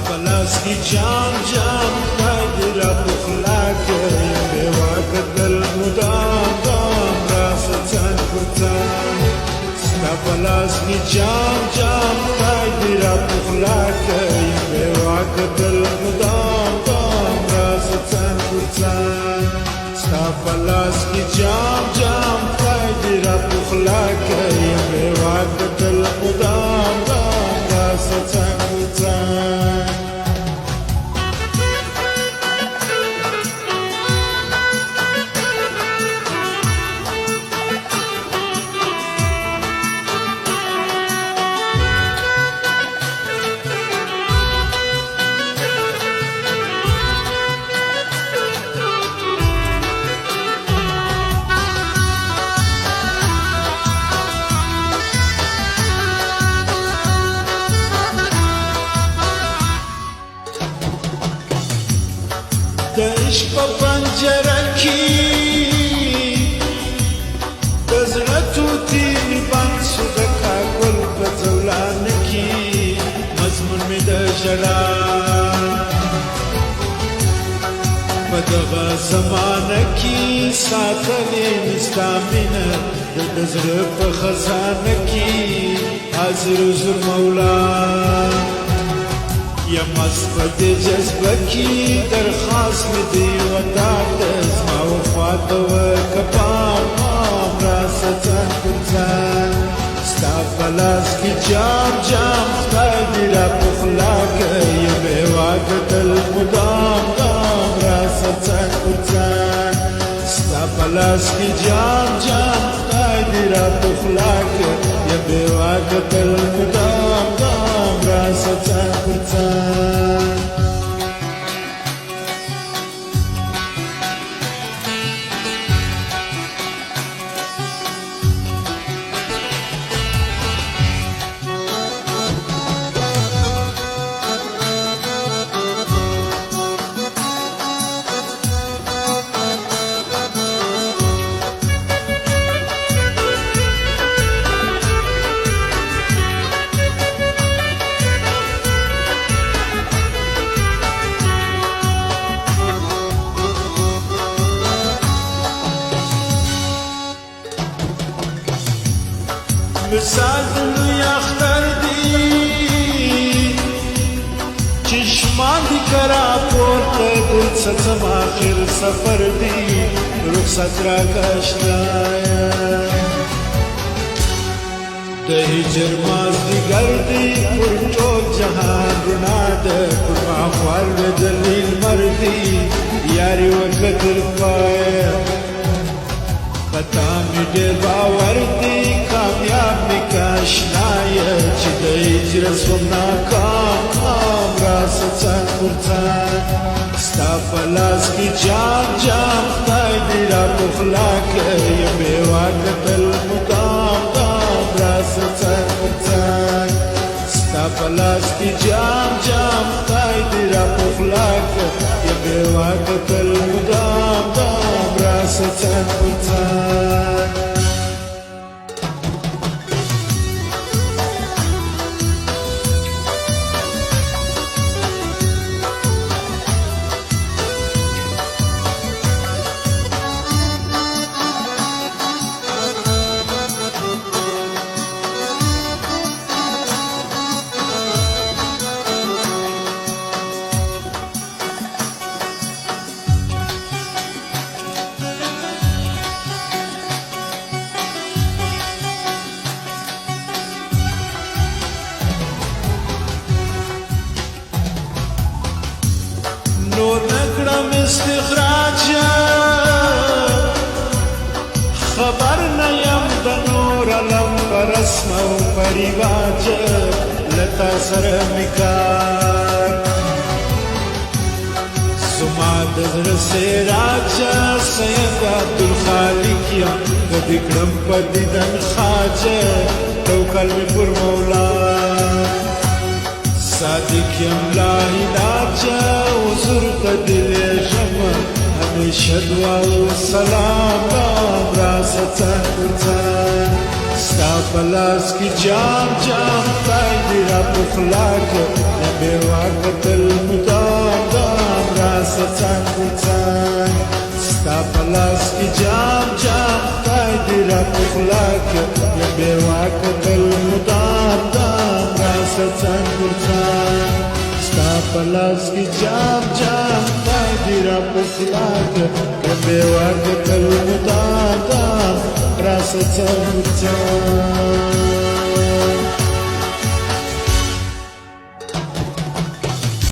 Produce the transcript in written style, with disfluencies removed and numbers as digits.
بلاس کی جام جام خدای را بخلاک به وقت دل مدام دام راست تن کردن بلاس کی جام جام خدای را بخلاک به وقت دل مدام دام راست تن کردن بلاس کی جام جام خدای را بخلاک به وقت دل مدام دام راست تن کردن د عشق په پنجره کې د زړه توتي مې بند شو د کاکل په ځولانه کې مضمون مې د ژړا په دغه زمانه کې ساتلې مې ستا مینه د زړه په خزانه کې حاضر حضور مولا یا مصفت جذبه کی درخواست می دی و دادز ما وفات و کپام راستن کنزن ستا بلاس کی جام جام خدای میرا بخلاک یا بیواک دل مدام دام راستن کنزن ستا بلاس کی جام جام خدای میرا بخلاک یا بیواک دل مدام دام راستن کنزن مثال دلوی اختر دی چشمان دی کرا پورت دل ستم آخر سفر دی رخصت را کشتایا د هجر ماز دیگر دی پر ټول جهان رڼا ده پر ماخوال دلیل مردی یاري وکتل پایا پتا می ډېر باور دی کامیاب می کاشنایا چې د هجر سوم ناکام راست څنګه ستا په لاس کې جام جام خدای دې را بخلاک یم بیواک دل مدام دام راست څنګه ستا په لاس کې جام جام خدای دې را بخلاک یم بیواک دل مدام دام راست څنګه نور نکړم استخراج خبر نه یم د نور علم پر رسم او پر رواج لتا سره میکار زما د زړه سراج سید عبدالخالق یم کدی کړم په دیدن خواجه توکل می پر مولا صادق یم لا علاج حضور تدل شم همیشه دعا و سلام راست څنګه ستا په لاس کې جام جام خدای دې را پخلا کړ بێوا قەتل مدام ڕاستە چاک و چاک ستا پەلاسکی جام جام تای دیرا قوخلاکە بێوا قەتل مدام ڕاستە چاک و چاک ستا پەلاسکی جام جام تای دیرا قوخلاکە بێوا قەتل مدام ڕاستە چاک و چاک